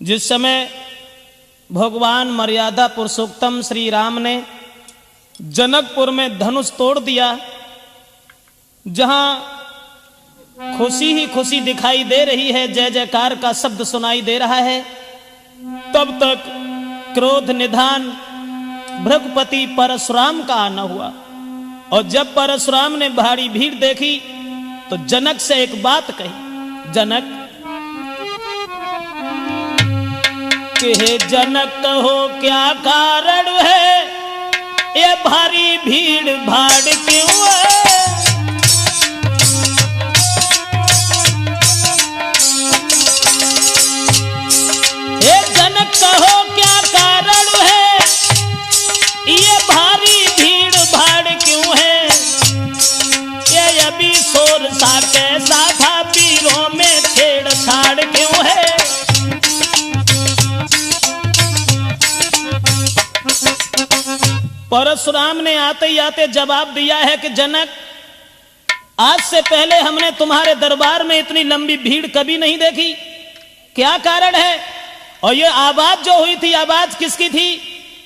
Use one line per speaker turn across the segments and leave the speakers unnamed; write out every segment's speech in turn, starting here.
जिस समय भगवान मर्यादा पुरुषोत्तम श्री राम ने जनकपुर में धनुष तोड़ दिया, जहां खुशी ही खुशी दिखाई दे रही है, जय जयकार का शब्द सुनाई दे रहा है, तब तक क्रोध निधान भृगुपति परशुराम का आना हुआ। और जब परशुराम ने भारी भीड़ देखी तो जनक से एक बात कही, जनक कि हे जनक हो क्या कारण है, ये भारी भीड़ भाड़ क्यों है। हे जनक कहो क्या कारण है, ये भारी भीड़ भाड़ क्यों है। ये अभी शोर सा कैसा था, पीरों में छेड़छाड़ क्यों है। परशुराम ने आते ही आते जवाब दिया है कि जनक, आज से पहले हमने तुम्हारे दरबार में इतनी लंबी भीड़ कभी नहीं देखी, क्या कारण है। और ये आवाज जो हुई थी, आवाज किसकी थी।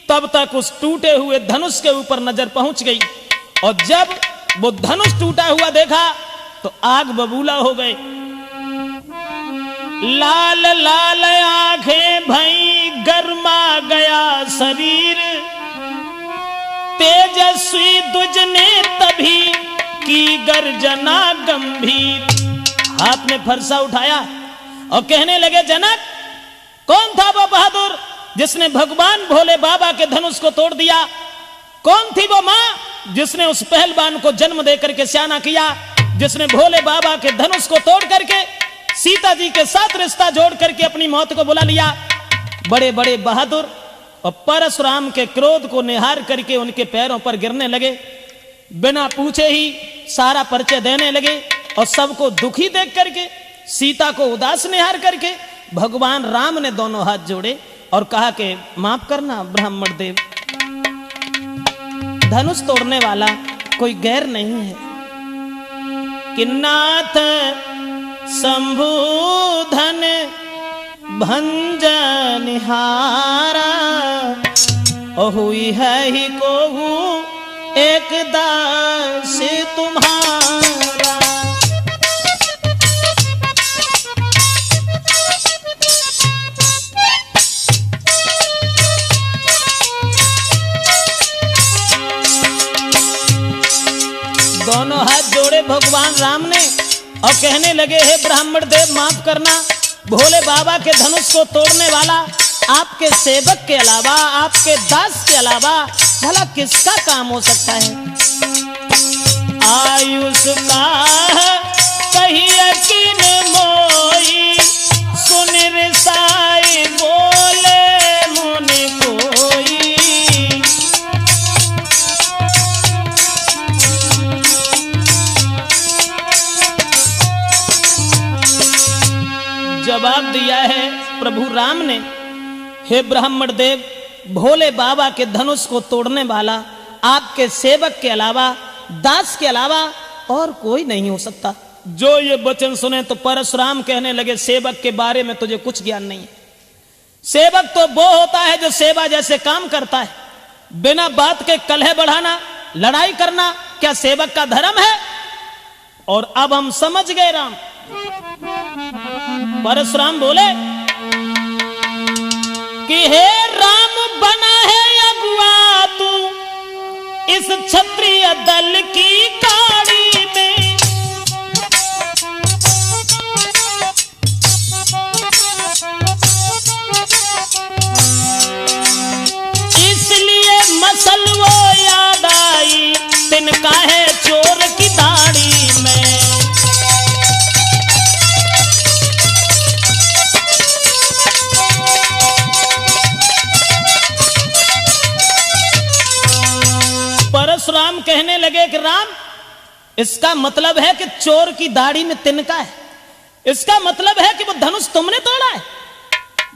तब तक उस टूटे हुए धनुष के ऊपर नजर पहुंच गई, और जब वो धनुष टूटा हुआ देखा तो आग बबूला हो गए। लाल लाल आंखें भई, गरमा गया शरीर, तेजस्वी दुज ने तभी की गर्जना गंभीर। हाथ में फरसा उठाया और कहने लगे, जनक कौन था वो बहादुर जिसने भगवान भोले बाबा के धनुष को तोड़ दिया। कौन थी वो मां जिसने उस पहलवान को जन्म देकर के स्याना किया, जिसने भोले बाबा के धनुष को तोड़ करके सीता जी के साथ रिश्ता जोड़ करके अपनी मौत को बुला लिया। बड़े बड़े बहादुर और परशुराम के क्रोध को निहार करके उनके पैरों पर गिरने लगे, बिना पूछे ही सारा परिचय देने लगे। और सबको दुखी देख करके, सीता को उदास निहार करके भगवान राम ने दोनों हाथ जोड़े और कहा कि माफ करना ब्राह्मण देव, धनुष तोड़ने वाला कोई गैर नहीं है। कि नाथ शंभुधन भंजनिहारा, और हुई है ही को एक दास तुम्हारा। दोनों हाथ जोड़े भगवान राम ने और कहने लगे, हे ब्राह्मण देव माफ करना, भोले बाबा के धनुष को तोड़ने वाला आपके सेवक के अलावा, आपके दास के अलावा भला किसका काम हो सकता है। आयुष का कही यकीन मोई, सुन रिसाई बोले मुनि कोई। जवाब दिया है प्रभु राम ने, हे ब्राह्मण देव, भोले बाबा के धनुष को तोड़ने वाला आपके सेवक के अलावा, दास के अलावा और कोई नहीं हो सकता। जो ये वचन सुने तो परशुराम कहने लगे, सेवक के बारे में तुझे कुछ ज्ञान नहीं है। सेवक तो वो होता है जो सेवा जैसे काम करता है। बिना बात के कलह बढ़ाना, लड़ाई करना क्या सेवक का धर्म है। और अब हम समझ गए राम। परशुराम बोले कि हे राम बना है अगुआ तू इस क्षत्रिय दल की काड़ी में। इसलिए मसल वो याद आई, तिनका है चोर की दाढ़ी में। परशुराम कहने लगे कि राम, इसका मतलब है कि चोर की दाढ़ी में तिनका है। इसका मतलब है कि वो धनुष तुमने तोड़ा है।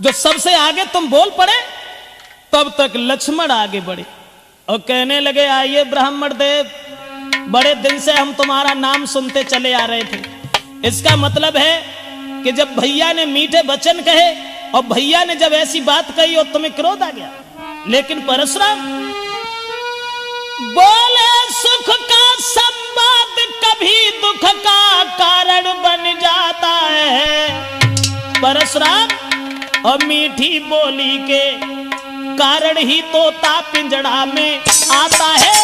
जो सबसे आगे तुम बोल पड़े, तब तक लक्ष्मण आगे बढ़े और कहने लगे, आइए ब्राह्मण देव, बड़े दिन से हम तुम्हारा नाम सुनते चले आ रहे थे। इसका मतलब है कि जब भैया ने मीठे वचन कहे और भैया ने जब ऐसी बात कही और तुम्हें क्रोध आ गया। लेकिन परशुराम बोले सुख का संवाद कभी दुख का कारण बन जाता है। परशुराम और मीठी बोली के कारण ही तोता पिंजड़ा में आता है।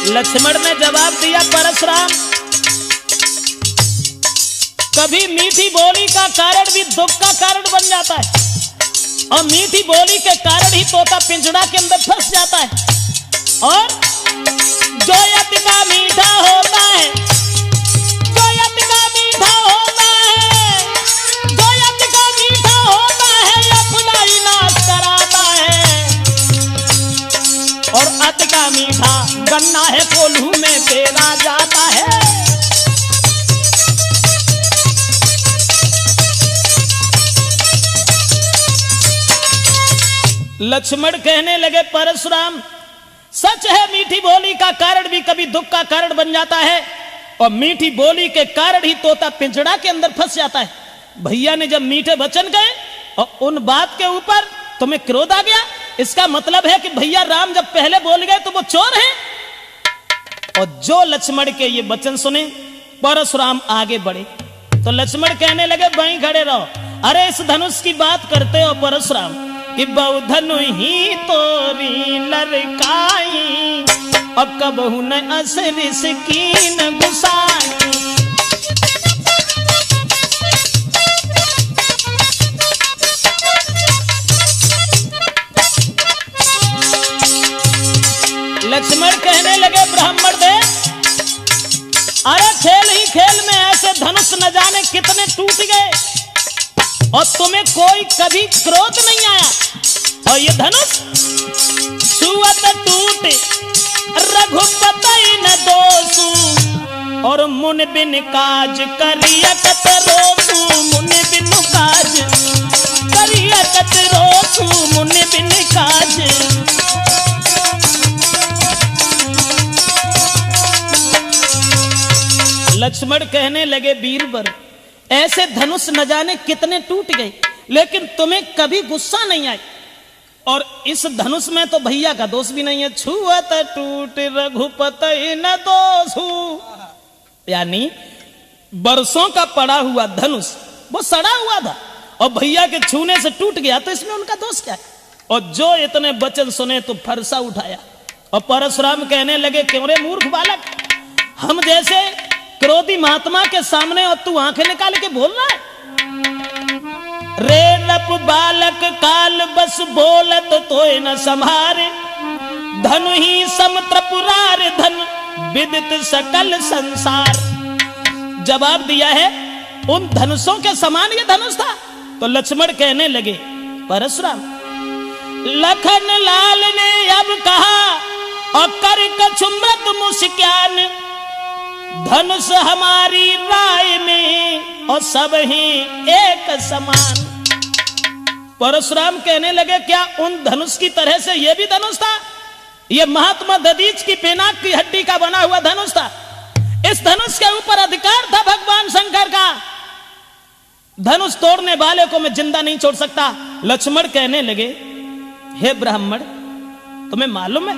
लक्ष्मण ने जवाब दिया, परशुराम कभी मीठी बोली का कारण भी दुख का कारण बन जाता है और मीठी बोली के कारण ही तोता पिंजड़ा के अंदर फंस जाता है। और जो यति का मीठा होता है, जो यति का मीठा होता है, जो यति का मीठा होता है अपना ही नाश कराता है। और अति का मीठा गन्ना है कोल्हू में पेरा जाता है। लक्ष्मण कहने लगे, परशुराम सच है मीठी बोली का कारण भी कभी दुख का कारण बन जाता है और मीठी बोली के कारण ही तोता पिंजड़ा के अंदर फंस जाता है। भैया ने जब मीठे वचन कहे और उन बात के ऊपर तुम्हें क्रोध आ गया, इसका मतलब है कि भैया राम जब पहले बोल गए तो वो चोर हैं। और जो लक्ष्मण के ये वचन सुने परशुराम आगे बढ़े तो लक्ष्मण कहने लगे, वहीं खड़े रहो। अरे इस धनुष की बात करते हो परशुराम कि बहु धनु ही तोरी लड़काई अब कबहू न असरिस कीन गुसाई। लक्ष्मण कहने लगे, ब्राह्मण दे अरे खेल ही खेल में ऐसे धनुष न जाने कितने टूट गए और तुम्हें कोई कभी क्रोध नहीं आया। और ये धनुष छुअत टूट रघुपति न दोषु और मुन बिन काज करियत रोसु। मुन बिन काज करियत रोसु मुन बिन काज। लक्ष्मण कहने लगे, बीरबर ऐसे धनुष न जाने कितने टूट गए लेकिन तुम्हें कभी गुस्सा नहीं आई। और इस धनुष में तो भैया का दोष भी नहीं है। छुअत टूट रघुपति न दोषु, यानी बरसों का पड़ा हुआ धनुष वो सड़ा हुआ था और भैया के छूने से टूट गया तो इसमें उनका दोष क्या है। और जो इतने वचन सुने तो फरसा उठाया और परशुराम कहने लगे, क्यों रे मूर्ख बालक, हम जैसे क्रोधी महात्मा के सामने और तू आंखें निकाल के बोल रहा है। रे नप बालक काल बस बोलत तो न संहारे धनु ही समत्रपुरार धन विदित सकल संसार। जवाब दिया है, उन धनुषों के समान ये धनुष था। तो लक्ष्मण कहने लगे, परशुराम लखन लाल ने अब कहा और कर कछुमृत मुस्कान धनुष हमारी राय में और सब ही एक समान। परशुराम कहने लगे, क्या उन धनुष की तरह से यह भी धनुष था? यह महात्मा दधीच की पिनाक की हड्डी का बना हुआ धनुष था। इस धनुष के ऊपर अधिकार था भगवान शंकर का। धनुष तोड़ने वाले को मैं जिंदा नहीं छोड़ सकता। लक्ष्मण कहने लगे, हे ब्राह्मण तुम्हें मालूम है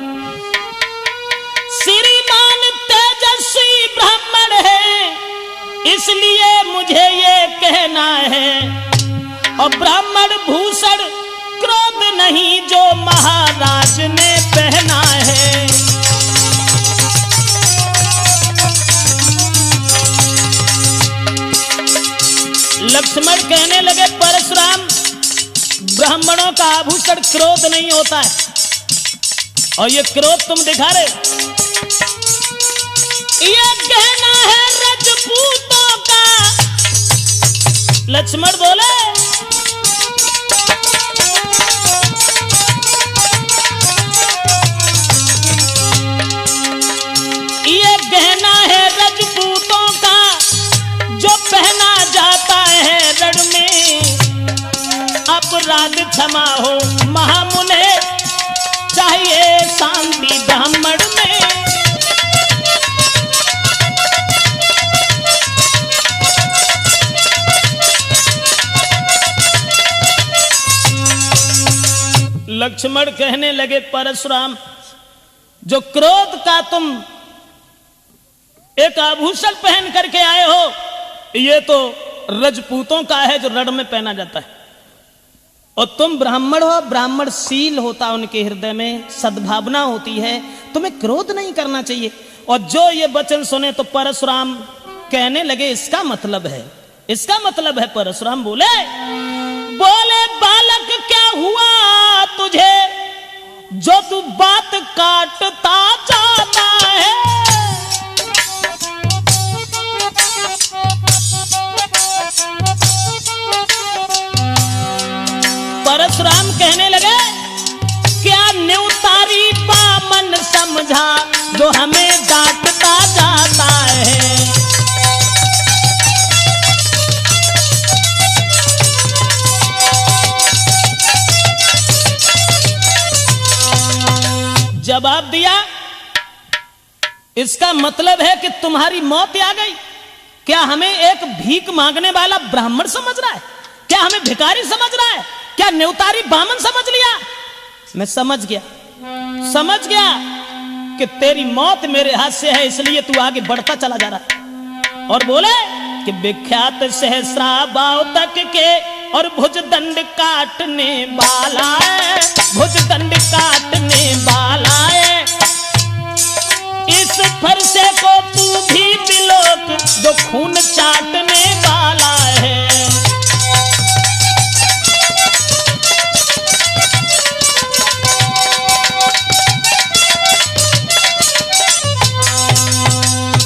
श्रीमान तेजस्वी ब्राह्मण है इसलिए मुझे ये कहना है और ब्राह्मण भूषण क्रोध नहीं जो महाराज ने पहना है। लक्ष्मण कहने लगे, परशुराम ब्राह्मणों का आभूषण क्रोध नहीं होता है और ये क्रोध तुम दिखा रहे, ये कहना है रजपूतों का। लक्ष्मण बोले, ये कहना है रजपूतों का जो पहना जाता है रण में। अपराध क्षमा हो महामुने चाहे शांति ब्राह्मण में। लक्ष्मण कहने लगे परशुराम, जो क्रोध का तुम एक आभूषण पहन करके आए हो, ये तो रजपूतों का है जो रण में पहना जाता है, और तुम ब्राह्मण हो, ब्राह्मण शील होता उनके हृदय में, सद्भावना होती है, तुम्हें क्रोध नहीं करना चाहिए। और जो ये वचन सुने तो परशुराम कहने लगे इसका मतलब है, इसका मतलब है। परशुराम बोले बालक क्या हुआ तुझे, जो तू बात काटता जाता है। परशुराम कहने लगे क्या न्यूतारी बामन समझा, जो हमें डांटता जाता है। जवाब दिया, इसका मतलब है कि तुम्हारी मौत आ गई। क्या हमें एक भीख मांगने वाला ब्राह्मण समझ रहा है? क्या हमें भिखारी समझ रहा है? क्या न्यूतारी बामन समझ लिया? मैं समझ गया कि तेरी मौत मेरे हाथ से है, इसलिए तू आगे बढ़ता चला जा रहा है। और बोले कि विख्यात सहस्राबाव तक के और भुजदंड काटने वाला है, भुजदंड काटने वाला है। इस फरसे को तू भी बिलोक, जो खून चाटने वाला है।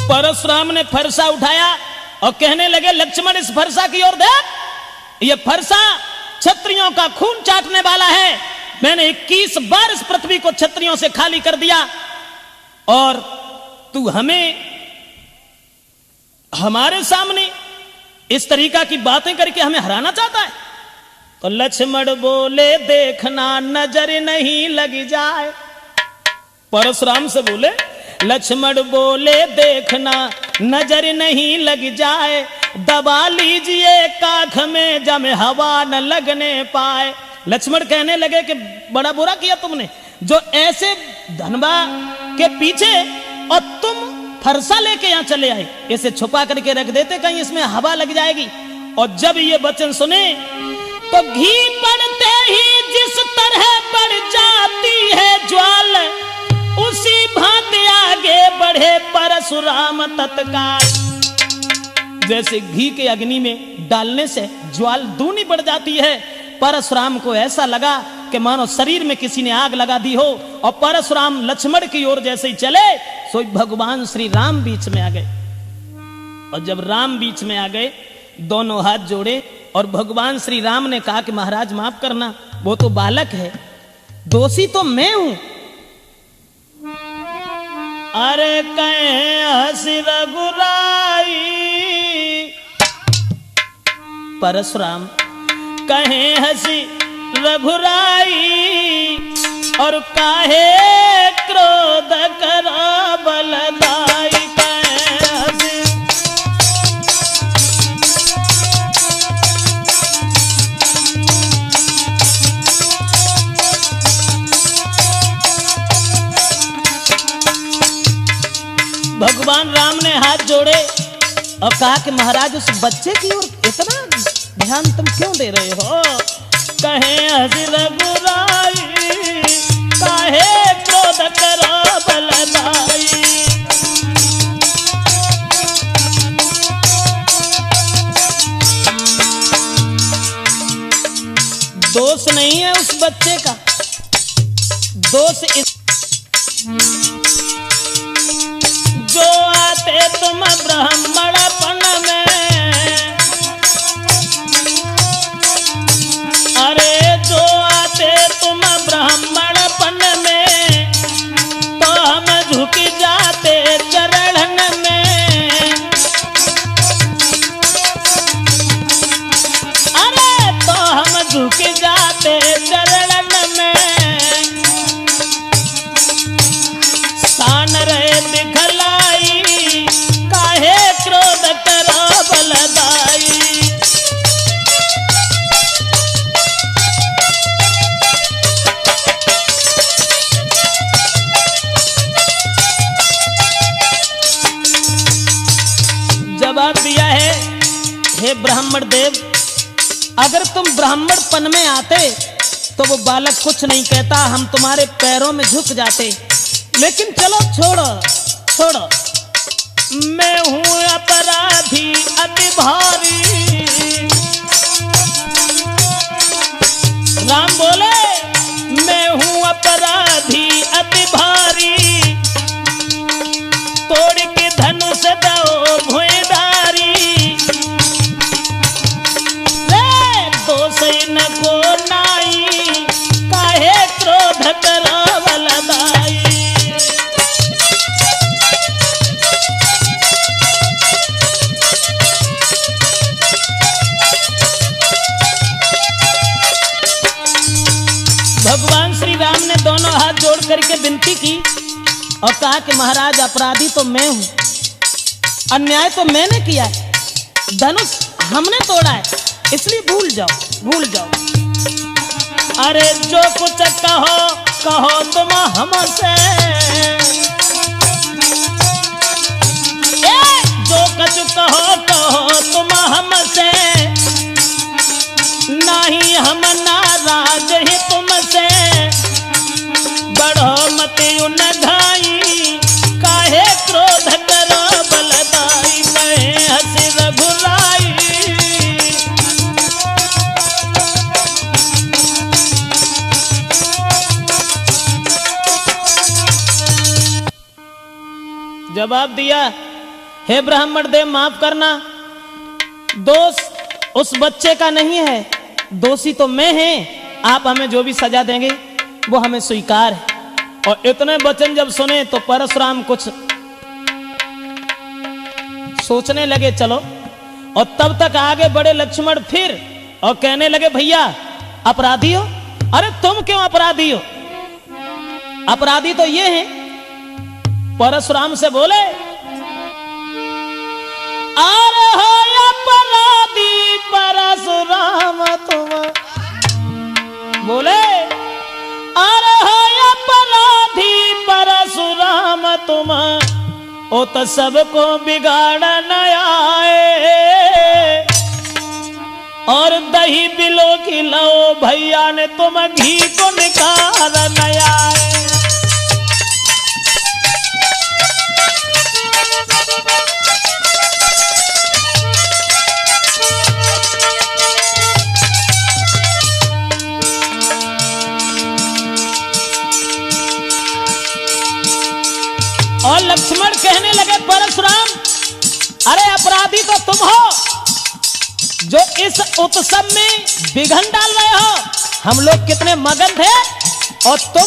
परशुराम ने फरसा उठाया और कहने लगे लक्ष्मण इस फरसा की ओर देख, ये फरसा क्षत्रियों का खून चाटने वाला है। मैंने 21 बार इस पृथ्वी को क्षत्रियों से खाली कर दिया, और तू हमें हमारे सामने इस तरीका की बातें करके हमें हराना चाहता है। तो लक्ष्मण बोले देखना नजर नहीं लग जाए। परशुराम से बोले, लक्ष्मण बोले देखना नजर नहीं लग जाए, दबा लीजिए काख में जमे हवा न लगने पाए। लक्ष्मण कहने लगे कि बड़ा बुरा किया तुमने, जो ऐसे धनबा के पीछे और तुम फरसा लेके यहां चले आए, इसे छुपा करके रख देते, कहीं इसमें हवा लग जाएगी। और जब ये वचन सुने तो घी पड़ते ही जिस तरह बढ़ जाती है ज्वाल, उसी भांति आगे बढ़े परशुराम तत्काल। जैसे घी के अग्नि में डालने से ज्वाल दूनी बढ़ जाती है, परशुराम को ऐसा लगा कि मानो शरीर में किसी ने आग लगा दी हो। और परशुराम लक्ष्मण की ओर जैसे ही चले, सो भगवान श्री राम बीच में आ गए। और जब राम बीच में आ गए, दोनों हाथ जोड़े और भगवान श्री राम ने कहा कि महाराज माफ करना, वो तो बालक है, दोषी तो मैं हूं। अरे कहे हंसी रघुराई, परशुराम कहे हंसी रघुराई, और काहे क्रोध करा बलदाई। कहे हंसी भगवान राम ने हाथ जोड़े और कहा कि महाराज उस बच्चे की ओर इतना ध्यान तुम क्यों दे रहे हो? कहे हंसी रघुराई, काहे क्रोध करो बलदाई। दोष नहीं है उस बच्चे का, दोष इस जो आते तुम ब्राह्मणपन में, अरे जो आते तुम ब्राह्मणपन में, तो हम झुक जाते चरण में। अरे तो हम झुक जाते चरण में। जवाब दिया है, हे ब्राह्मण देव, अगर तुम ब्राह्मणपन में आते तो वो बालक कुछ नहीं कहता, हम तुम्हारे पैरों में झुक जाते। लेकिन चलो छोड़ो छोड़ो, मैं हूं अपराधी अति भारी। राम बोले, मैं हूं अपराधी अति भारी, तोड़ के धनुष दो भुइंडारी। रे दोष न को नाई, काहे क्रोध करो बलदाई। भगवान श्री राम ने दोनों हाथ जोड़ करके विनती की और कहा कि महाराज, अपराधी तो मैं हूं, अन्याय तो मैंने किया है, धनुष हमने तोड़ा है, इसलिए भूल जाओ भूल जाओ। अरे जो कुछ कहो कहो तुम हमसे, जो कुछ कहो कहो तुम हमसे, नहीं हम नाराज ही तुमसे। बढ़ो मत उन घाई, काहे क्रोध करो बलदाई, कहे हंसी रघुराई। जवाब दिया, हे ब्राह्मण देव माफ करना, दोष उस बच्चे का नहीं है, दोषी तो मैं हैं। आप हमें जो भी सजा देंगे वो हमें स्वीकार है। और इतने वचन जब सुने तो परशुराम कुछ सोचने लगे, चलो। और तब तक आगे बढ़े लक्ष्मण फिर और कहने लगे, भैया अपराधी हो? अरे तुम क्यों अपराधी हो? अपराधी तो ये हैं। परशुराम से बोले, अरे हो अपराधी परशुराम तुम। बोले, अरे हो अपराधी परशुराम तुम, ओ तो सबको बिगाड़न आए। और दही बिलो खिलाओ भैया ने तुम, घी को निकाल आए। और लक्ष्मण कहने लगे, परशुराम अरे अपराधी तो तुम हो जो इस उत्सव में विघ्न डाल रहे हो। हम लोग कितने मगन थे और तुम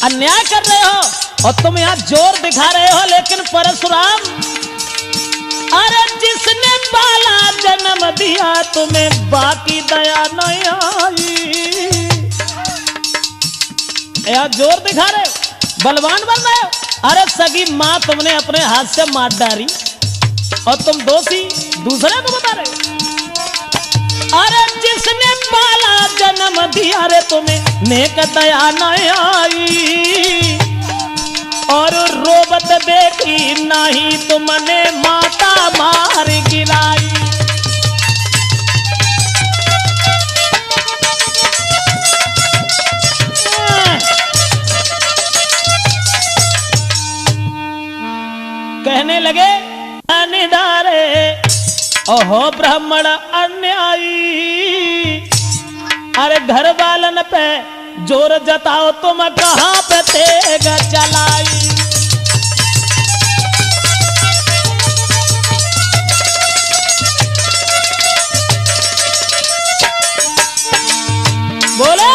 अन्याय कर रहे हो और तुम यहाँ जोर दिखा रहे हो। लेकिन परशुराम, अरे जिसने बाला जन्म दिया तुम्हें बाकी दया नहीं आई। यहाँ जोर दिखा रहे हो, बलवान बन रहे हो। अरे सगी माँ तुमने अपने हाथ से मार डाली और तुम दोषी दूसरे को बता रहे हो। अरे जिसने बाला जन्म दिया रे तुम्हें नेक दया नहीं आई। और रोबत देखी नहीं तुमने माता मार गिराई। कहने लगे, निधारे ओहो ब्राह्मण अन्यायी। अरे घर वालन पे जोर जताओ तुम कहां पे तेग चलाई। बोले,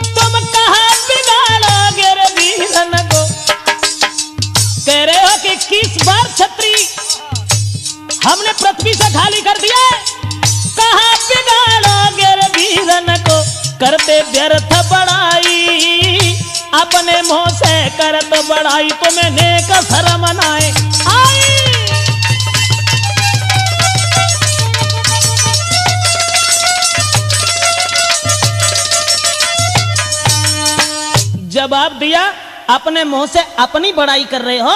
तुम कहां बिगाड़ोगे रे वीरन को। कह रहे हो कि 21 बार छत्री हमने पृथ्वी से खाली कर दिया। कहां बिगाड़ोगे रे वीरन को, करते व्यर्थ बड़ाई। अपने मुंह से करत बड़ाई, तुम्हें नेक शर्म नाए आई। जवाब दिया, अपने मुंह से अपनी बड़ाई कर रहे हो,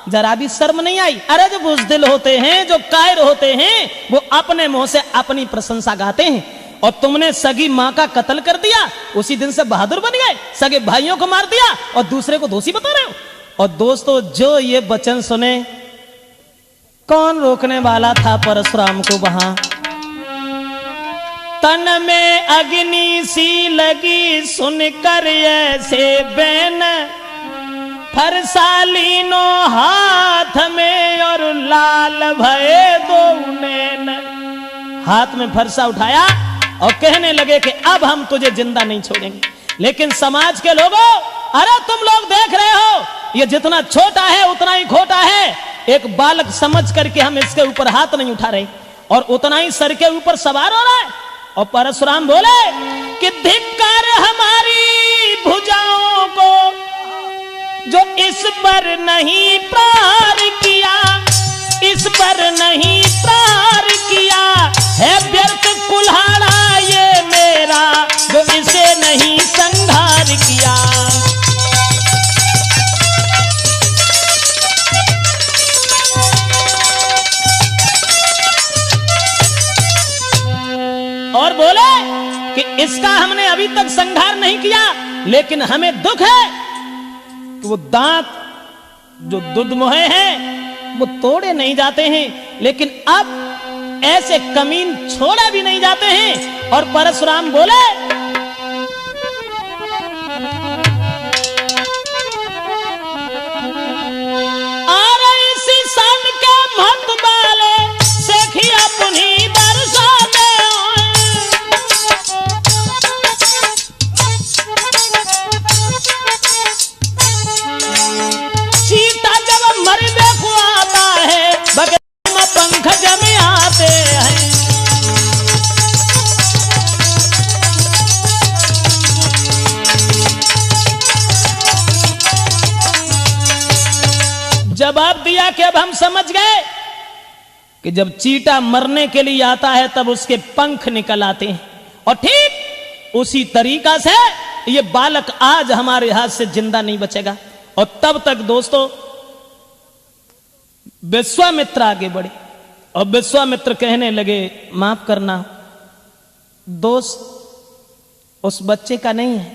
जरा भी शर्म नहीं आई? अरे जो बुज़दिल होते हैं, जो कायर होते हैं, वो अपने मुंह से अपनी प्रशंसा गाते हैं। और तुमने सगी माँ का कत्ल कर दिया, उसी दिन से बहादुर बन गए, सगे भाइयों को मार दिया और दूसरे को दोषी बता रहे हो। और दोस्तों, जो ये वचन सुने, कौन रोकने वाला था परशुराम को? वहां तन में अग्नि सी लगी, सुनकर ऐसे बैन, फरसालीनो हाथ में और लाल भये दो नैन। हाथ में फरसा उठाया और कहने लगे कि अब हम तुझे जिंदा नहीं छोड़ेंगे। लेकिन समाज के लोगों, अरे तुम लोग देख रहे हो, ये जितना छोटा है उतना ही खोटा है। एक बालक समझ करके हम इसके ऊपर हाथ नहीं उठा रहे, और उतना ही सर के ऊपर सवार हो रहा है। और परशुराम बोले कि धिक्कार हमारी भुजाओं को, जो इस पर नहीं प्रहार किया, इस पर नहीं प्रहार किया है। व्यर्थ कुल्हाड़ा ये मेरा, जो इसे नहीं संहार किया। और बोले कि इसका हमने अभी तक संहार नहीं किया, लेकिन हमें दुख है कि वो दांत जो दुधमुहे हैं वो तोड़े नहीं जाते हैं, लेकिन अब ऐसे कमीन छोड़े भी नहीं जाते हैं। और परशुराम बोले अरे इसी सन के मत बाले सेखिया पुनी बरसाते। चीता जब मरने को आता है, बगल में पंख जमे आते हैं। जवाब दिया कि अब हम समझ गए कि जब चीता मरने के लिए आता है तब उसके पंख निकल आते हैं। और ठीक उसी तरीका से ये बालक आज हमारे हाथ से जिंदा नहीं बचेगा। और तब तक दोस्तों विश्वामित्र आगे बढ़े और विश्वामित्र कहने लगे, माफ करना, दोष उस बच्चे का नहीं है।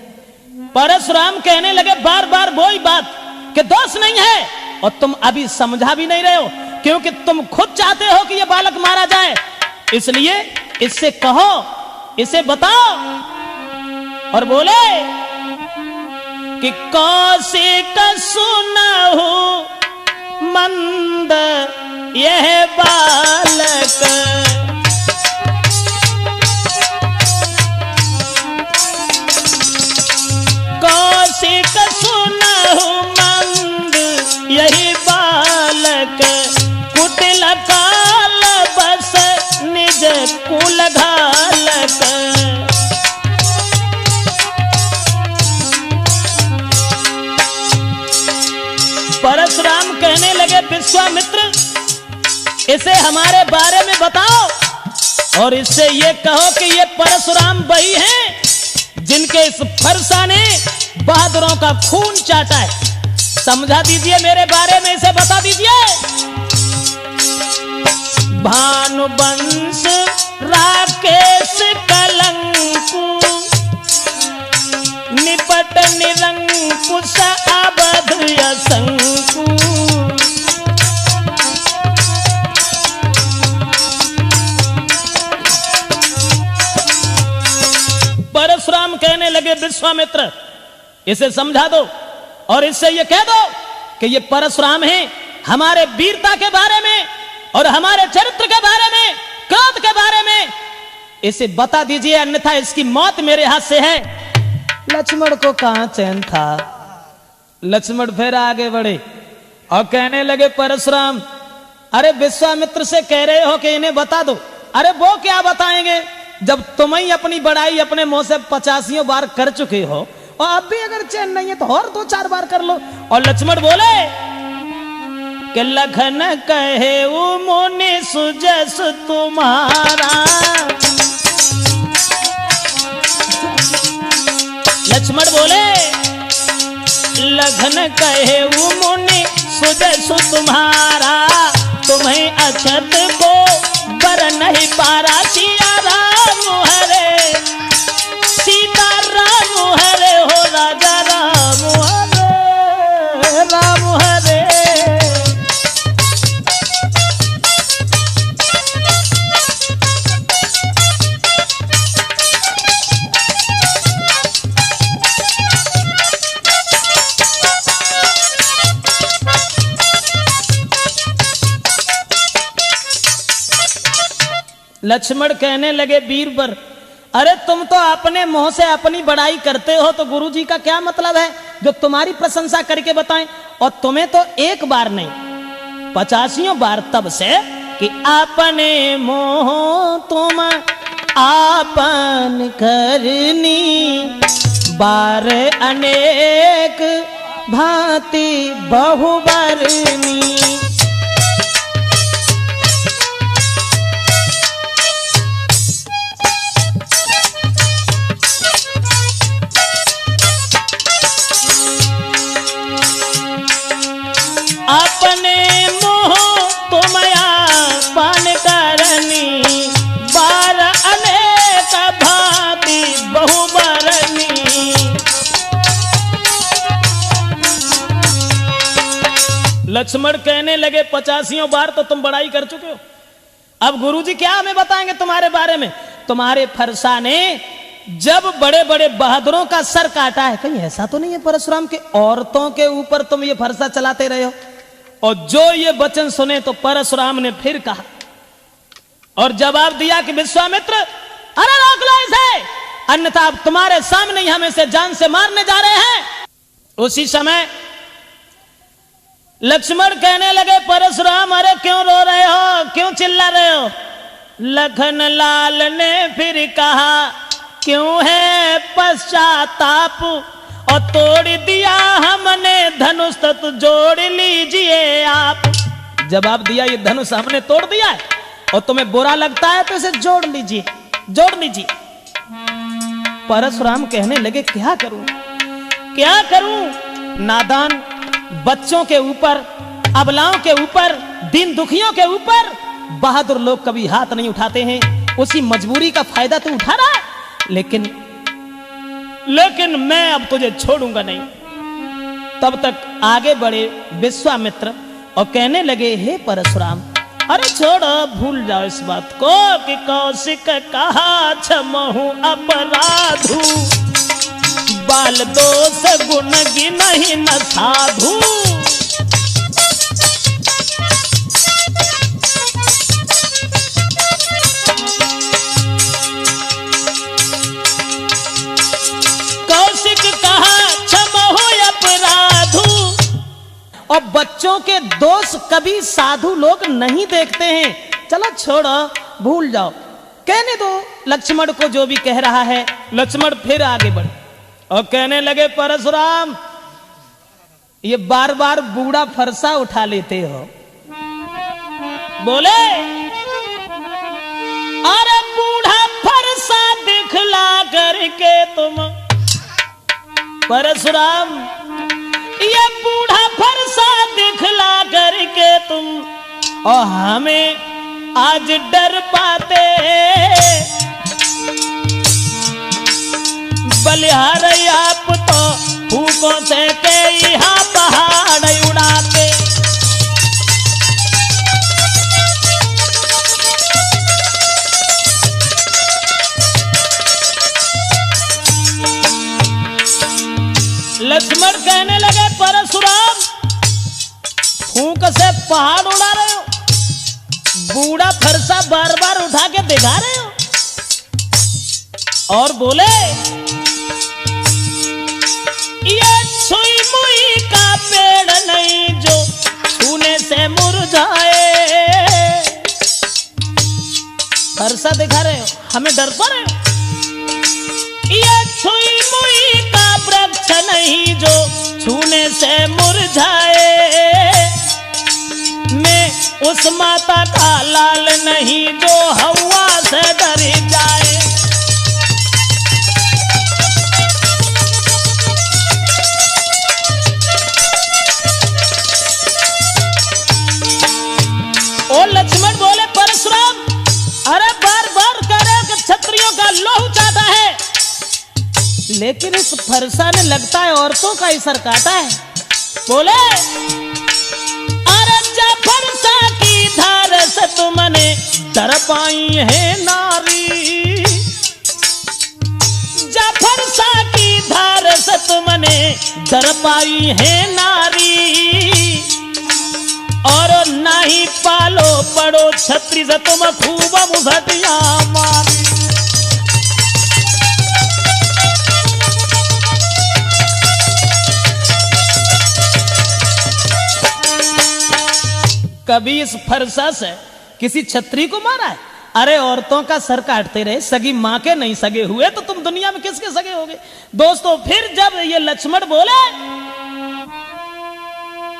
परशुराम कहने लगे बार बार वही बात कि दोष नहीं है, और तुम अभी समझा भी नहीं रहे हो, क्योंकि तुम खुद चाहते हो कि यह बालक मारा जाए। इसलिए इससे कहो, इसे बताओ। और बोले कि कौशिक सुनहु मंद यह बालक, कौशिक सुनहु मंद यही बालक, कुटिल काल बस निज कुल घालक। परशुराम कहने लगे विश्वामित्र, इसे हमारे बारे में बताओ और इससे ये कहो कि ये परशुराम वही हैं जिनके इस फरसा ने बहादुरों का खून चाटा है। समझा दीजिए मेरे बारे में, इसे बता दीजिए। भानुवंश राकेश कलंकु, निपट निरंकुश अवध असंकु। परशुराम कहने लगे विश्वामित्र, इसे समझा दो और इससे ये कह दो कि ये परशुराम हैं हमारे वीरता के बारे में और हमारे चरित्र के बारे में, क्रोध के बारे में। इसे बता दीजिए, अन्यथा इसकी मौत मेरे हाथ से है। लक्ष्मण को कहां चैन था। लक्ष्मण फिर आगे बढ़े और कहने लगे परशुराम, अरे विश्वामित्र से कह रहे हो कि इन्हें बता दो। अरे वो क्या बताएंगे जब तुम ही अपनी बड़ाई अपने मुंह से 85 बार कर चुके हो, और अब भी अगर चैन नहीं है तो और 2-4 बार कर लो। और लक्ष्मण बोले कि लखन कहे वो मुनि सुजस तुम्हारा। लक्ष्मण बोले लखन कहे वो मुनि सुजय सु तुम्हारा, तुम्हें अछत को बर नहीं पारा। सिया राम हरे सीता राम हरे हो राजा राम हरे राम हरे। लक्ष्मण कहने लगे बीरबर, अरे तुम तो अपने मुंह से अपनी बड़ाई करते हो, तो गुरुजी का क्या मतलब है जो तुम्हारी प्रशंसा करके बताएं। और तुम्हें तो एक बार नहीं 85 बार तब से कि अपने मोह तुम आपन करनी, बार अनेक भांति बहुबरनी। अपने मोह तुम आपन करनी, बार अनेक भांति बहुबरनी। लक्ष्मण कहने लगे 85 बार तो तुम बड़ाई कर चुके हो, अब गुरुजी क्या हमें बताएंगे तुम्हारे बारे में। तुम्हारे फरसा ने जब बड़े बड़े बहादुरों का सर काटा है, कहीं ऐसा तो नहीं है परशुराम के औरतों के ऊपर तुम ये फरसा चलाते रहे हो। और जो ये वचन सुने तो परशुराम ने फिर कहा और जवाब दिया कि विश्वामित्र, अरे रोक लो इसे, अन्यथा अब तुम्हारे सामने ही हम इसे जान से मारने जा रहे हैं। उसी समय लक्ष्मण कहने लगे परशुराम, अरे क्यों रो रहे हो, क्यों चिल्ला रहे हो। लखन लाल ने फिर कहा, क्यों है पश्चाताप, और तोड़ दिया हमने धनुष तो जोड़ लीजिए आप। जवाब दिया, ये धनुष हमने तोड़ दिया है और तुम्हें बुरा लगता है तो इसे जोड़ लीजिए, जोड़ लीजिए। परशुराम कहने लगे, क्या करूं, क्या करूं। नादान बच्चों के ऊपर, अबलाओं के ऊपर, दीन दुखियों के ऊपर बहादुर लोग कभी हाथ नहीं उठाते हैं। उसी मजबूरी का फायदा तू उठा रहा है, लेकिन मैं अब तुझे छोड़ूंगा नहीं। तब तक आगे बढ़े विश्वामित्र और कहने लगे, हे परशुराम, अरे छोड़ो, भूल जाओ इस बात को कि कौशिक कहा क्षमहु अपराधु, बाल दोष गुण गिनहि न साधु। और बच्चों के दोष कभी साधु लोग नहीं देखते हैं। चलो छोड़ो, भूल जाओ, कहने दो लक्ष्मण को जो भी कह रहा है। लक्ष्मण फिर आगे बढ़े और कहने लगे, परशुराम, ये बार बार बूढ़ा फरसा उठा लेते हो। बोले, अरे बूढ़ा फरसा दिखला करके तुम, परशुराम, ये बूढ़ा फरसा दिखला करके तुम और हमें आज डर पाते। बलिहार आप तो फूकों से के यहाँ पहाड़ उड़ाते। लक्ष्मण कहने लगे, परशुराम, फूंक से पहाड़ उड़ा रहे हो, बूढ़ा फरसा बार बार उठा के दिखा रहे हो। और बोले, ये छुई मुई का पेड़ नहीं जो छूने से मुरझाए। फरसा दिखा रहे हो, हमें डर पा रहे हो। ये छुई मुई का वृक्ष नहीं जो छूने से मुरझाए। मैं उस माता का लाल नहीं जो हवा से डर जाए। लेकिन इस फरसा ने लगता है औरतों का ही सर काटा है। बोले अरे जा फरसा की धार से तुमने डर पाई है नारी, जा फरसा की धार से तुमने डर पाई है नारी, और ना ही पालो पड़ो छत्री से तुम खूब मुसटिया मारी। कभी इस फरसा से किसी छत्री को मारा है? अरे औरतों का सर काटते रहे, सगी मां के नहीं सगे हुए तो तुम दुनिया में किसके सगे होगे? दोस्तों फिर जब ये लक्ष्मण बोले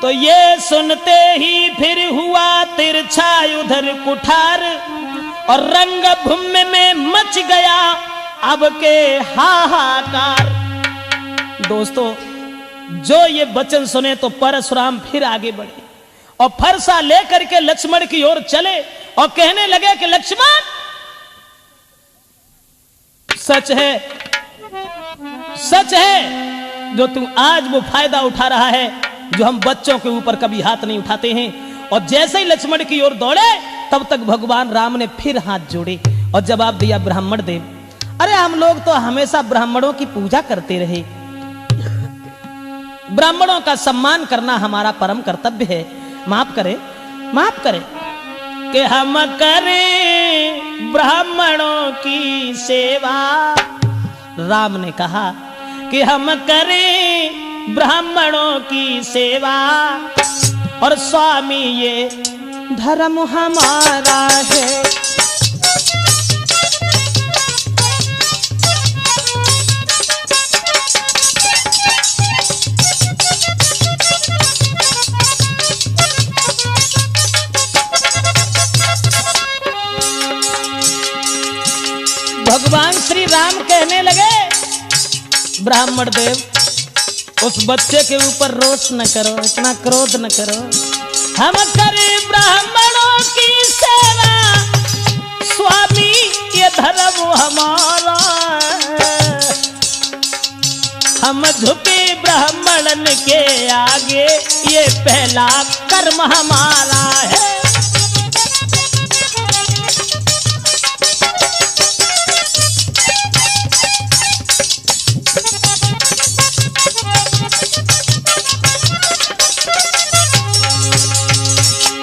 तो ये सुनते ही फिर हुआ तिरछा उधर कुठार, और रंग भूमि में मच गया अब के हाहाकार। दोस्तों जो ये वचन सुने तो परशुराम फिर आगे बढ़े और फरसा लेकर के लक्ष्मण की ओर चले और कहने लगे कि लक्ष्मण सच है, सच है जो तू आज वो फायदा उठा रहा है जो हम बच्चों के ऊपर कभी हाथ नहीं उठाते हैं। और जैसे ही लक्ष्मण की ओर दौड़े तब तक भगवान राम ने फिर हाथ जोड़े और जवाब दिया ब्राह्मण देव, अरे हम लोग तो हमेशा ब्राह्मणों की पूजा करते रहे, ब्राह्मणों का सम्मान करना हमारा परम कर्तव्य है, माफ करें, माफ करें कि हम करें ब्राह्मणों की सेवा। राम ने कहा कि हम करें ब्राह्मणों की सेवा, और स्वामी ये धर्म हमारा है। भगवान श्री राम कहने लगे ब्राह्मण देव उस बच्चे के ऊपर रोष न करो, इतना क्रोध न करो, हम करें ब्राह्मणों की सेवा, स्वामी ये धर्म हमारा, हम झुके ब्राह्मणन के आगे ये पहला कर्म हमारा है।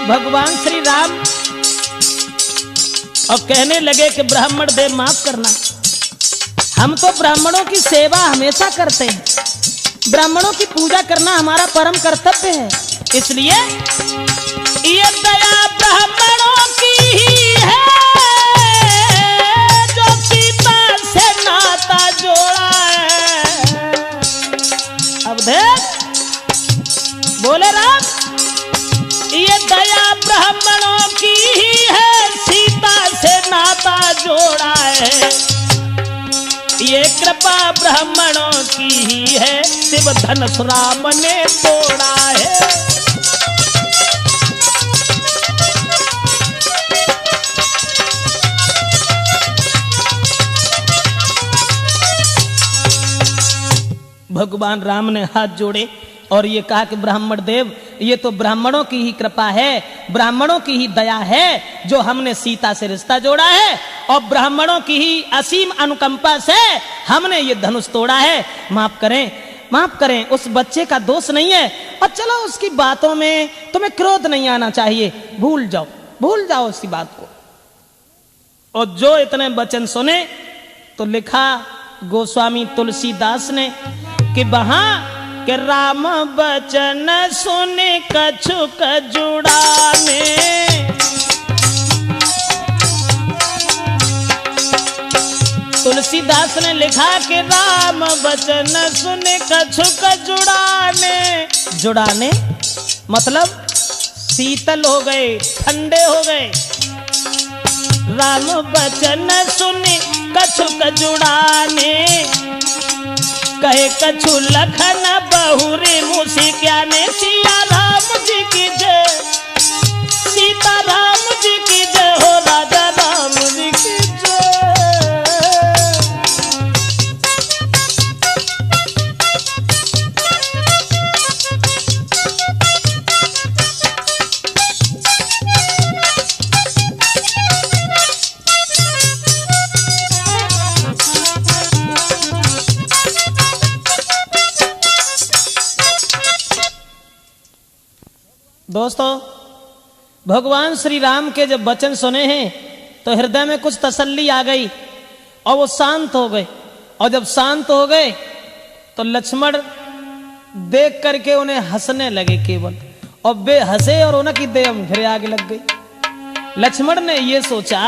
भगवान श्री राम और कहने लगे कि ब्राह्मण देव माफ करना, हम तो ब्राह्मणों की सेवा हमेशा करते हैं, ब्राह्मणों की पूजा करना हमारा परम कर्तव्य है, इसलिए ये दया ब्राह्मणों की ही है जो सीता से नाता जोड़ा है। अब देख बोले राम, ये दया ब्राह्मणों की ही है, सीता से नाता जोड़ा है, ये कृपा ब्राह्मणों की ही है, शिव धनुष राम ने तोड़ा है। भगवान राम ने हाथ जोड़े और ये कहा कि ब्राह्मण देव ये तो ब्राह्मणों की ही कृपा है, ब्राह्मणों की ही दया है जो हमने सीता से रिश्ता जोड़ा है, और ब्राह्मणों की ही असीम अनुकंपा से हमने ये धनुष तोड़ा है। माफ करें, माफ करें, उस बच्चे का दोष नहीं है, और चलो उसकी बातों में तुम्हें क्रोध नहीं आना चाहिए, भूल जाओ, भूल जाओ उसकी बात को। और जो इतने वचन सुने तो लिखा गोस्वामी तुलसीदास ने कि वहां कि राम बचन सुन कछुक जुड़ाने, तुलसीदास ने लिखा कि राम बचन सुन कछुक जुड़ाने, जुड़ाने मतलब शीतल हो गए, ठंडे हो गए। राम बचन सुन कछुक जुड़ाने, कहे कछु लखन बहुरे मुझे क्या ने, सिया राम जी की जय, सीता राम जी की जय हो, राजा राम जी की जय। दोस्तों, भगवान श्री राम के जब वचन सुने हैं तो हृदय में कुछ तसल्ली आ गई और वो शांत हो गए। और जब शांत हो गए तो लक्ष्मण देख करके उन्हें हंसने लगे केवल, और वे हंसे और उनकी देह फिर आगे लग गई। लक्ष्मण ने ये सोचा,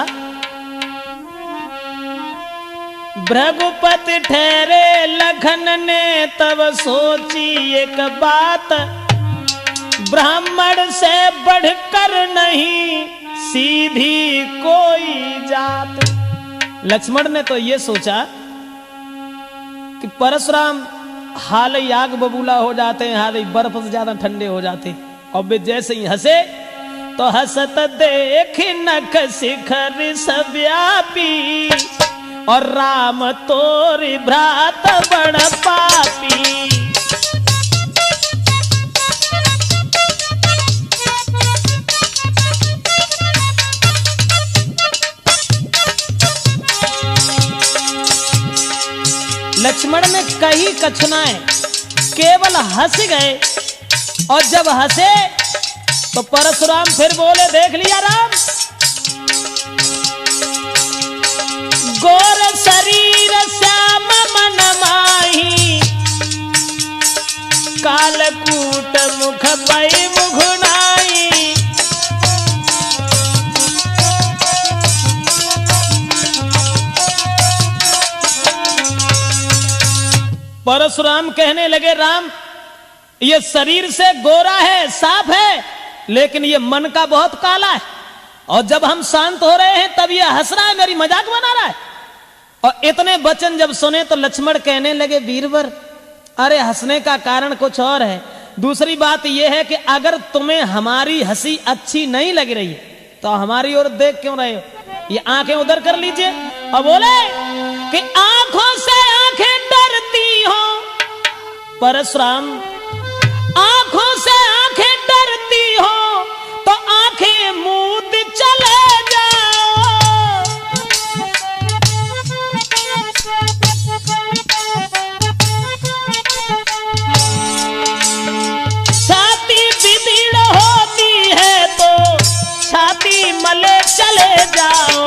भृगुपति ठहरे लखन ने तब सोची एक बात, ब्राह्मण से बढ़कर नहीं सीधी कोई जात। लक्ष्मण ने तो ये सोचा कि परशुराम हाल ही आग बबूला हो जाते हैं, हाल ही बर्फ से ज्यादा ठंडे हो जाते हैं। और वे जैसे ही हंसे तो हंसत देख नख शिखर सव्यापी, और राम तोरी भ्रात बड़ पापी। लक्ष्मण ने कही कछुनाएं, केवल हंस गए। और जब हंसे तो परशुराम फिर बोले, देख लिया राम, गोर शरीर श्याम मन माही, कालकूट मुख पई मुघुनाई। परशुराम कहने लगे, राम ये शरीर से गोरा है, साफ है, लेकिन ये मन का बहुत काला है। और जब हम शांत हो रहे हैं तब ये हंस रहा है, मेरी मजाक बना रहा है। और इतने वचन जब सुने तो लक्ष्मण कहने लगे, वीरवर अरे हंसने का कारण कुछ और है। दूसरी बात यह है कि अगर तुम्हें हमारी हंसी अच्छी नहीं लग रही है तो हमारी ओर देख क्यों रहे हो? ये आंखें उधर कर लीजिए। और बोले कि आंखों से आंखें डरती हो परशुराम, आंखों से आंखें डरती हो तो आंखें मूंद चले जाओ। छाती बिगड़ होती है तो छाती मले चले जाओ।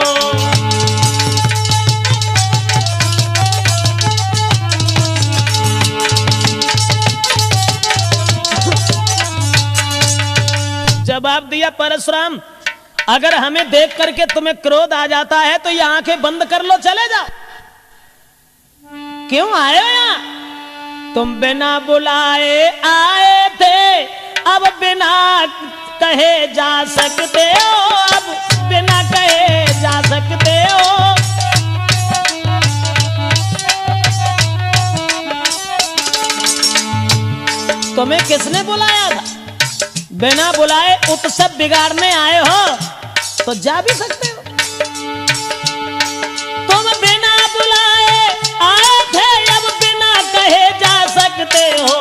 जवाब दिया परशुराम, अगर हमें देख करके तुम्हें क्रोध आ जाता है तो ये आंखें बंद कर लो, चले जाओ। क्यों आए हो यहां? तुम बिना बुलाए आए थे, अब बिना कहे जा सकते हो, अब बिना कहे जा सकते हो। तुम्हें किसने बुलाया था? बिना बुलाए उत्सव बिगाड़ने आए हो तो जा भी सकते हो। तुम बिना बुलाए आए थे, अब बिना कहे जा सकते हो।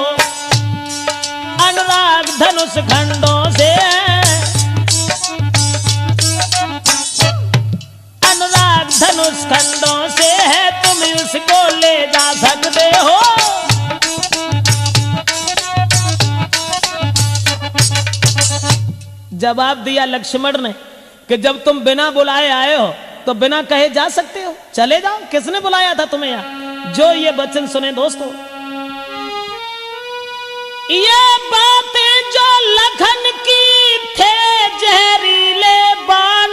अनुराग धनुष खंडों से, अनुराग धनुष खंडों से है, तुम उसको ले जा सकते हो। जवाब दिया लक्ष्मण ने कि जब तुम बिना बुलाए आए हो तो बिना कहे जा सकते हो, चले जाओ। किसने बुलाया था तुम्हें यहां? जो ये वचन सुने दोस्तों, ये बातें जो लखन की थे जहरीले बाण,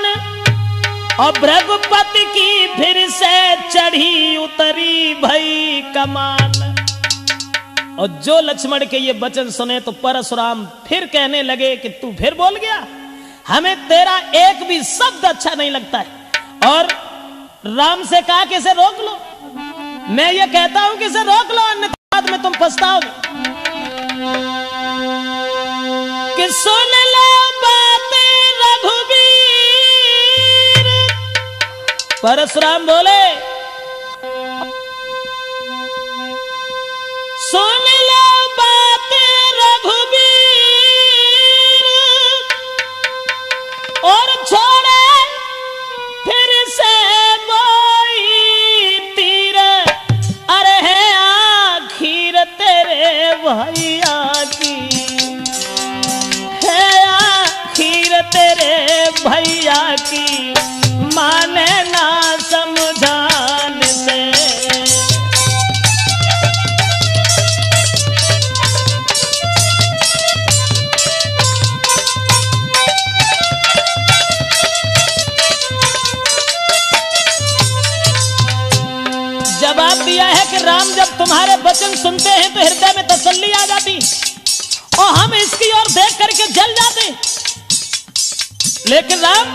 और भृगुपति की फिर से चढ़ी उतरी भई कमान। और जो लक्ष्मण के ये वचन सुने तो परशुराम फिर कहने लगे कि तू फिर बोल गया, हमें तेरा एक भी शब्द अच्छा नहीं लगता है। और राम से कहा कि इसे रोक लो। मैं ये कहता हूं कि इसे रोक लो, अन्यथा बाद में तुम पछताओगे। कि सुन लो बातें रघुवीर, परशुराम बोले सुन लो बातें रघुवीर, और छोड़े फिर से बोई तीर। अरे है आखिर तेरे भैया की, है भैया की माने ना समझान से। जवाब दिया है कि राम जब तुम्हारे वचन सुनते हैं तो हृदय में तसल्ली आ जाती और हम इसकी ओर देख करके जल जाते। लेकिन राम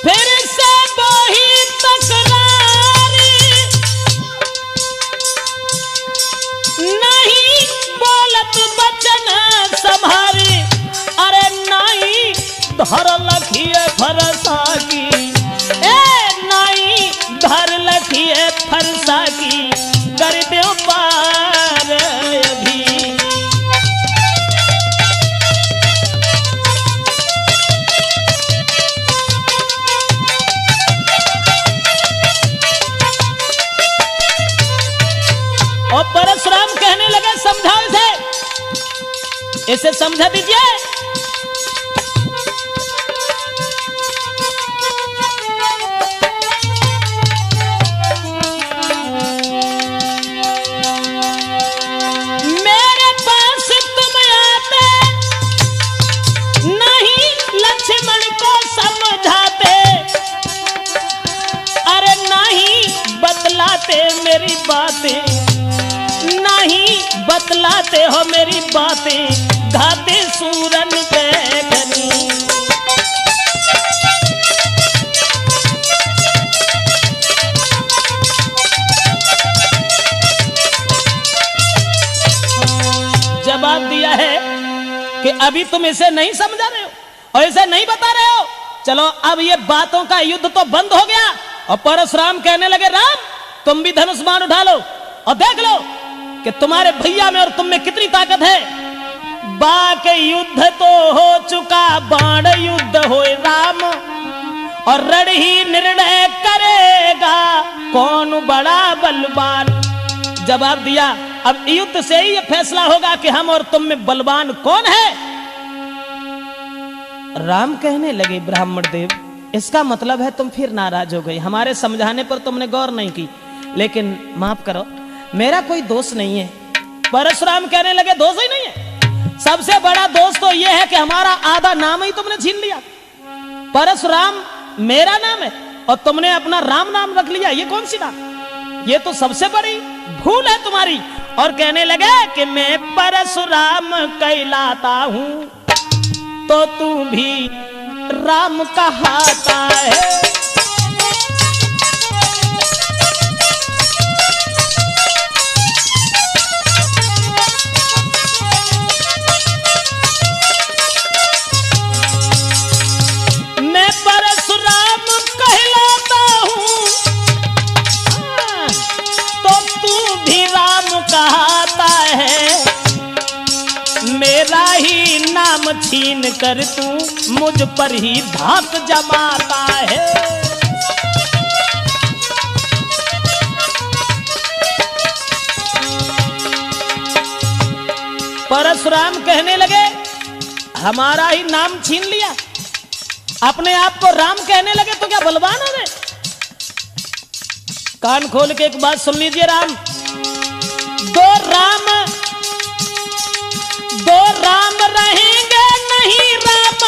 फिर से वही तकरारी, नहीं बोलत वचन संभारी। अरे नहीं धर लखिए फरसा की, धर लखिए फरसा की, कर दो पार अभी। और परशुराम कहने लगे समझाओ इसे समझा दीजिए। मेरी बातें नहीं बतलाते हो, मेरी बातें घाते सूरन पे घनी। जवाब दिया है कि अभी तुम इसे नहीं समझा रहे हो और इसे नहीं बता रहे हो। चलो अब ये बातों का युद्ध तो बंद हो गया। और परशुराम कहने लगे राम तुम भी धनुष बाण उठा लो और देख लो कि तुम्हारे भैया में और तुम में कितनी ताकत है। बाकी युद्ध तो हो चुका, बाण युद्ध होए राम, और रण ही निर्णय करेगा कौन बड़ा बलवान। जवाब दिया अब युद्ध से ही यह फैसला होगा कि हम और तुम में बलवान कौन है। राम कहने लगे ब्राह्मण देव इसका मतलब है तुम फिर नाराज हो गई, हमारे समझाने पर तुमने गौर नहीं की। लेकिन माफ करो मेरा कोई दोष नहीं है। परशुराम कहने लगे दोष ही नहीं है, सबसे बड़ा दोष तो यह है कि हमारा आधा नाम ही तुमने छीन लिया। परशुराम मेरा नाम है और तुमने अपना राम नाम रख लिया, ये कौन सी बात, ये तो सबसे बड़ी भूल है तुम्हारी। और कहने लगे कि मैं परशुराम कहलाता हूं तो तू भी राम कहाता है। मैं परशुराम कहलाता हूं तो तू भी राम कहाता है। मेरा ही नाम छीन कर तू मुझ पर ही धाक जमाता है। परशुराम कहने लगे हमारा ही नाम छीन लिया, अपने आप को राम कहने लगे तो क्या बलवान हो गए। कान खोल के एक बात सुन लीजिए राम, दो राम रहेंगे नहीं राम,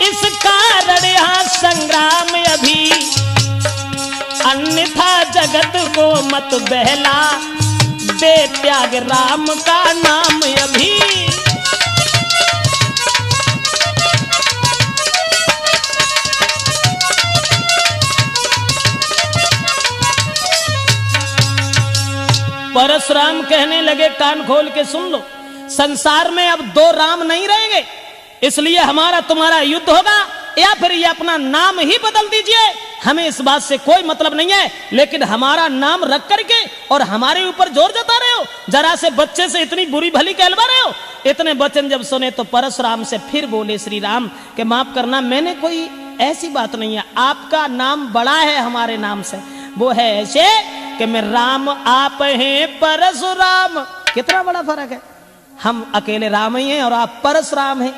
इस कारण यहाँ संग्राम अभी, अन्यथा जगत को मत बहला, दे त्याग राम का नाम अभी। परशुराम कहने लगे कान खोल के सुन लो, संसार में अब दो राम नहीं रहेंगे, इसलिए हमारा तुम्हारा युद्ध होगा, या फिर ये अपना नाम ही बदल दीजिए, हमें इस बात से कोई मतलब नहीं है। लेकिन हमारा नाम रख करके और हमारे ऊपर जोर जता रहे हो, जरा से बच्चे से इतनी बुरी भली कहलवा रहे हो। इतने वचन जब सुने तो परशुराम से फिर बोले श्री राम कि माफ करना, मैंने कोई ऐसी बात नहीं है, आपका नाम बड़ा है हमारे नाम से, वो है ऐसे कि मैं राम आप हैं परशुराम। कितना बड़ा फर्क है, हम अकेले राम ही हैं और आप परशुराम हैं।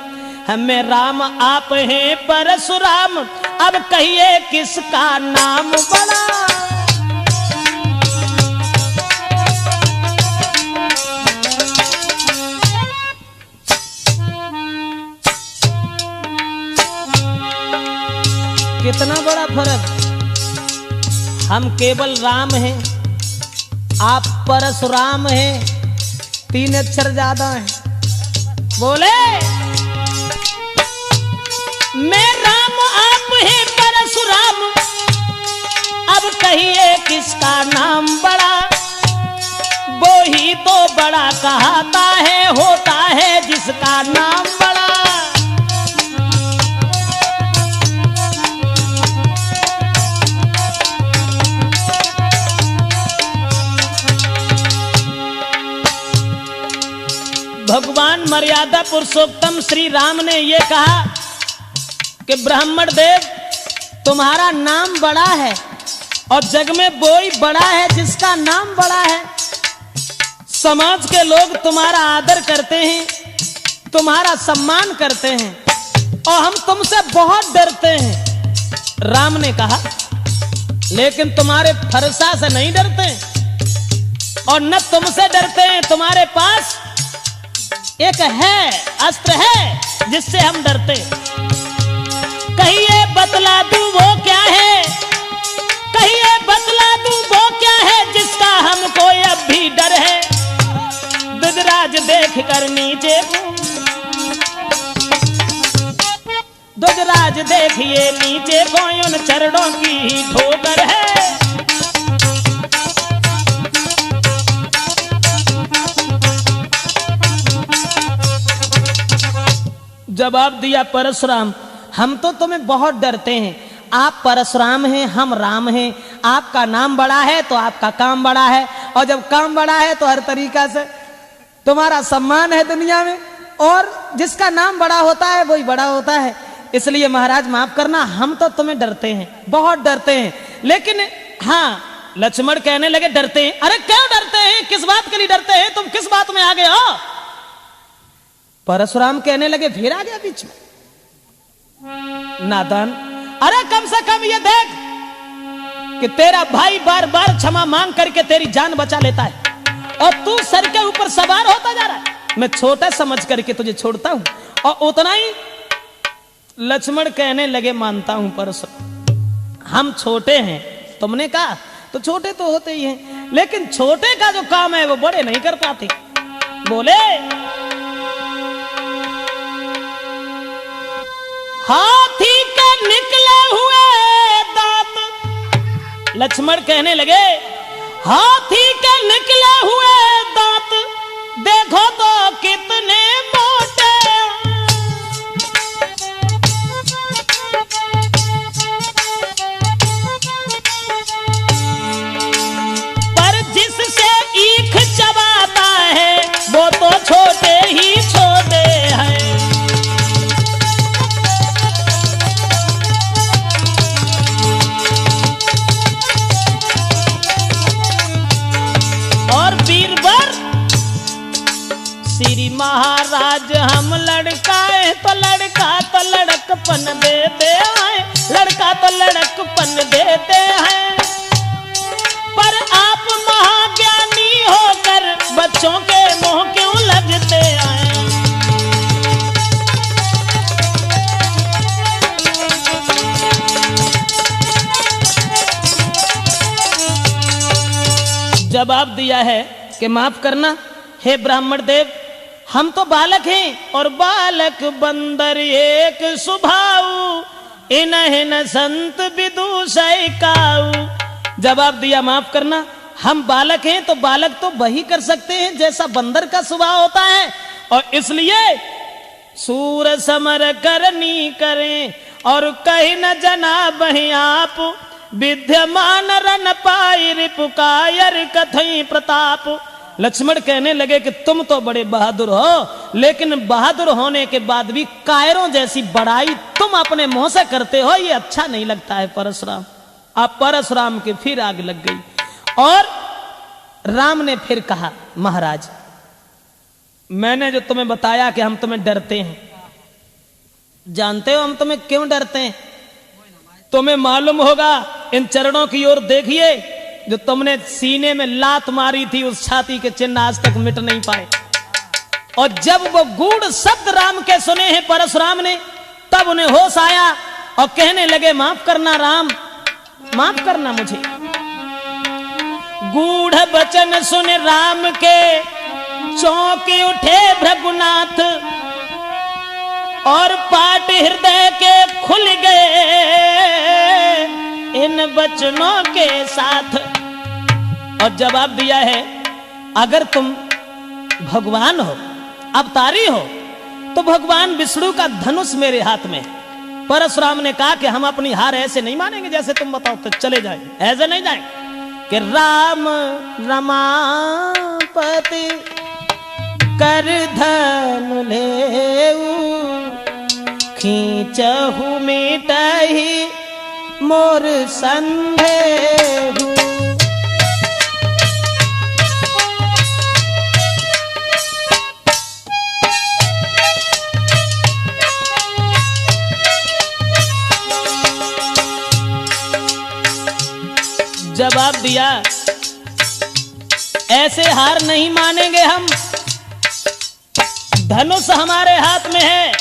हमें राम आप हैं परशुराम, अब कहिए किसका नाम बड़ा। कितना बड़ा फर्क, हम केवल राम हैं, आप परशुराम हैं, 3 अक्षर ज्यादा हैं। बोले मैं राम आप हैं परशुराम, अब कहिए किसका नाम बड़ा। वो ही तो बड़ा कहता है, होता है जिसका नाम बड़ा। भगवान मर्यादा पुरुषोत्तम श्री राम ने यह कहा कि ब्राह्मण देव तुम्हारा नाम बड़ा है, और जग में वो ही बड़ा है जिसका नाम बड़ा है। समाज के लोग तुम्हारा आदर करते हैं, तुम्हारा सम्मान करते हैं, और हम तुमसे बहुत डरते हैं। राम ने कहा लेकिन तुम्हारे फरसा से नहीं डरते, और न तुमसे डरते हैं। तुम्हारे पास एक है, अस्त्र है जिससे हम डरते। कहिए बतला दूं वो क्या है, कहिए बतला दूं वो क्या है, जिसका हमको अब भी डर है। दुजराज देख कर नीचे, दुजराज देखिए नीचे, कोई उन चरणों की ही ठोकर है। जवाब दिया परशुराम, हम तो तुम्हें बहुत डरते हैं। आप परशुराम हैं, हम राम हैं। आपका नाम बड़ा है तो आपका काम बड़ा है, और जब काम बड़ा है तो हर तरीका से तुम्हारा सम्मान है दुनिया में, और जिसका नाम बड़ा होता है वही बड़ा होता है। इसलिए महाराज माफ करना, हम तो तुम्हें डरते हैं, बहुत डरते हैं। लेकिन हाँ, लक्ष्मण कहने लगे डरते हैं। अरे क्यों डरते हैं, किस बात के लिए डरते हैं, तुम किस बात में आ गए हो। परशुराम कहने लगे, फिर आ गया बीच में नादान। अरे कम से कम ये देख कि तेरा भाई बार बार क्षमा मांग करके तेरी जान बचा लेता है, और तू सर के ऊपर सवार होता जा रहा है। मैं छोटा समझ करके तुझे छोड़ता हूं, और उतना ही लक्ष्मण कहने लगे, मानता हूं परशुराम, हम छोटे हैं। तुमने कहा तो छोटे तो होते ही हैं, लेकिन छोटे का जो काम है वो बड़े नहीं कर पाते। बोले हाथी के निकले हुए दांत, लक्ष्मण कहने लगे हाथी के निकले हुए दांत, देखो तो कितने मोटे। पर जिससे ईख चबाता है वो तो छोटे ही छोटे हैं। श्री महाराज हम लड़काए तो लड़कपन देते हैं, लड़का तो लड़कपन देते हैं। पर आप महाज्ञानी होकर बच्चों के मोह क्यों लगते हैं। जवाब दिया है कि माफ करना हे ब्राह्मण देव, हम तो बालक हैं, और बालक बंदर एक सुभाऊ, इन्हें संत विदुषय काऊ। जवाब दिया माफ करना, हम बालक हैं तो बालक तो वही कर सकते हैं जैसा बंदर का स्वभाव होता है, और इसलिए सूर समर करनी करें, और कहीं न जना बही आप, विद्यमान रन पाई रिपुकायर कथई प्रताप। लक्ष्मण कहने लगे कि तुम तो बड़े बहादुर हो, लेकिन बहादुर होने के बाद भी कायरों जैसी बड़ाई तुम अपने मुंह से करते हो, ये अच्छा नहीं लगता है परशुराम। आप परशुराम के फिर आग लग गई, और राम ने फिर कहा, महाराज मैंने जो तुम्हें बताया कि हम तुम्हें डरते हैं, जानते हो हम तुम्हें क्यों डरते हैं? तुम्हें मालूम होगा, इन चरणों की ओर देखिए, जो तुमने सीने में लात मारी थी उस छाती के चिन्ह आज तक मिट नहीं पाए। और जब वो गूढ़ शब्द राम के सुने हैं परशुराम ने, तब उन्हें होश आया और कहने लगे, माफ करना राम, माफ करना मुझे। गूढ़ वचन सुन राम के चौंके उठे भृगुनाथ, और पाट हृदय के खुल गए इन वचनों के साथ। और जवाब दिया है, अगर तुम भगवान हो, अवतारी हो, तो भगवान विष्णु का धनुष मेरे हाथ में है। परशुराम ने कहा कि हम अपनी हार ऐसे नहीं मानेंगे, जैसे तुम बताओ तो चले जाएंगे, ऐसे नहीं जाएंगे। कि राम रमापति कर धनु लेऊ, खींचहु मिटहि मोर संदेहु। जवाब दिया, ऐसे हार नहीं मानेंगे हम। धनुष हमारे हाथ में है,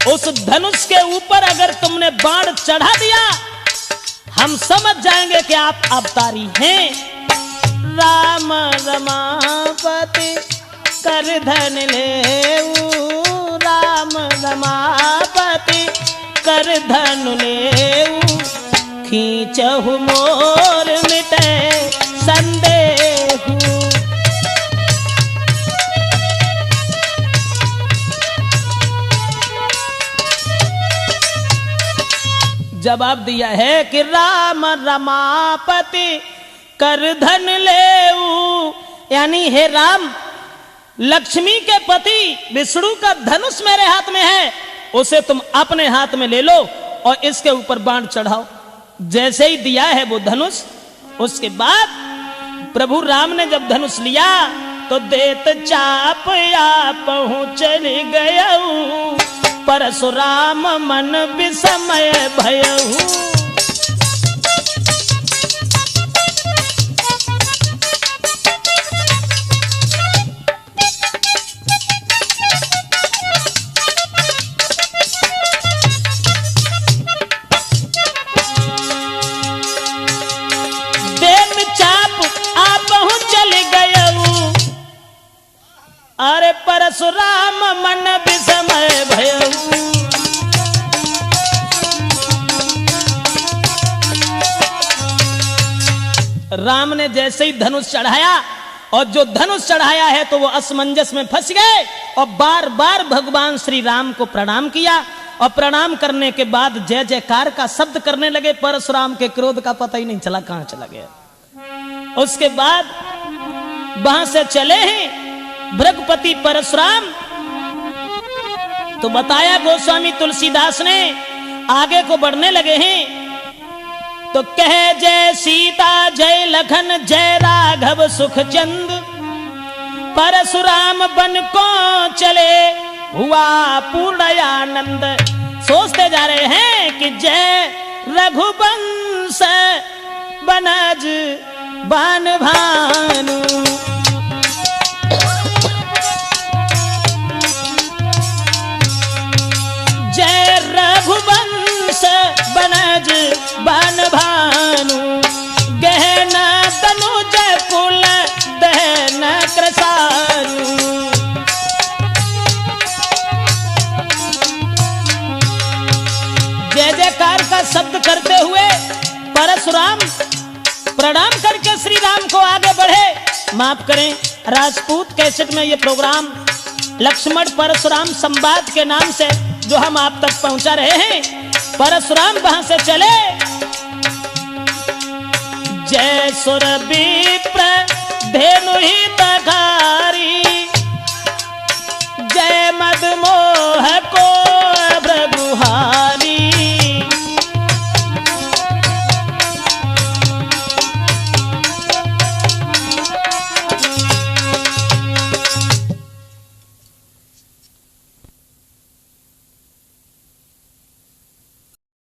उस धनुष के ऊपर अगर तुमने बाण चढ़ा दिया, हम समझ जाएंगे कि आप अवतारी हैं। राम रमापति कर धन लेऊ, राम रमापति कर धन लेऊ, खींचहु मोर मिटे संदेहु। जवाब दिया है कि राम रमापति कर धन लेऊ, यानी हे राम, लक्ष्मी के पति विष्णु का धनुष मेरे हाथ में है, उसे तुम अपने हाथ में ले लो और इसके ऊपर बाण चढ़ाओ। जैसे ही दिया है वो धनुष, उसके बाद प्रभु राम ने जब धनुष लिया तो देत चाप या पहुंच गयऊ, परशुराम मन विस्मय भयऊ। अरे परशुराम मन विस्मय भयऊ। राम ने जैसे ही धनुष चढ़ाया, और जो धनुष चढ़ाया है तो वो असमंजस में फंस गए और बार बार भगवान श्री राम को प्रणाम किया। और प्रणाम करने के बाद जय जयकार का शब्द करने लगे। परशुराम के क्रोध का पता ही नहीं चला कहां चला गया। उसके बाद वहां से चले हैं भृगुपति परशुराम। तो बताया गोस्वामी तुलसीदास ने, आगे को बढ़ने लगे हैं तो कहे, जय सीता जय लखन जय राघव सुख चंद, परशुराम बन को चले हुआ पूर्ण आनंद। सोचते जा रहे हैं कि जय रघुवंश बनज बान भानु, जय रघुवंश बनज बन भानु, गहना तनुज कुल दहन कृसानु। जय जयकार का शब्द करते हुए परशुराम प्रणाम करके श्री राम को आगे बढ़े। माफ करें, राजपूत कैसेट में ये प्रोग्राम लक्ष्मण परशुराम संवाद के नाम से जो हम आप तक पहुंचा रहे हैं। परशुराम वहां से चले, जय सुर विप्र धेनु ही तथा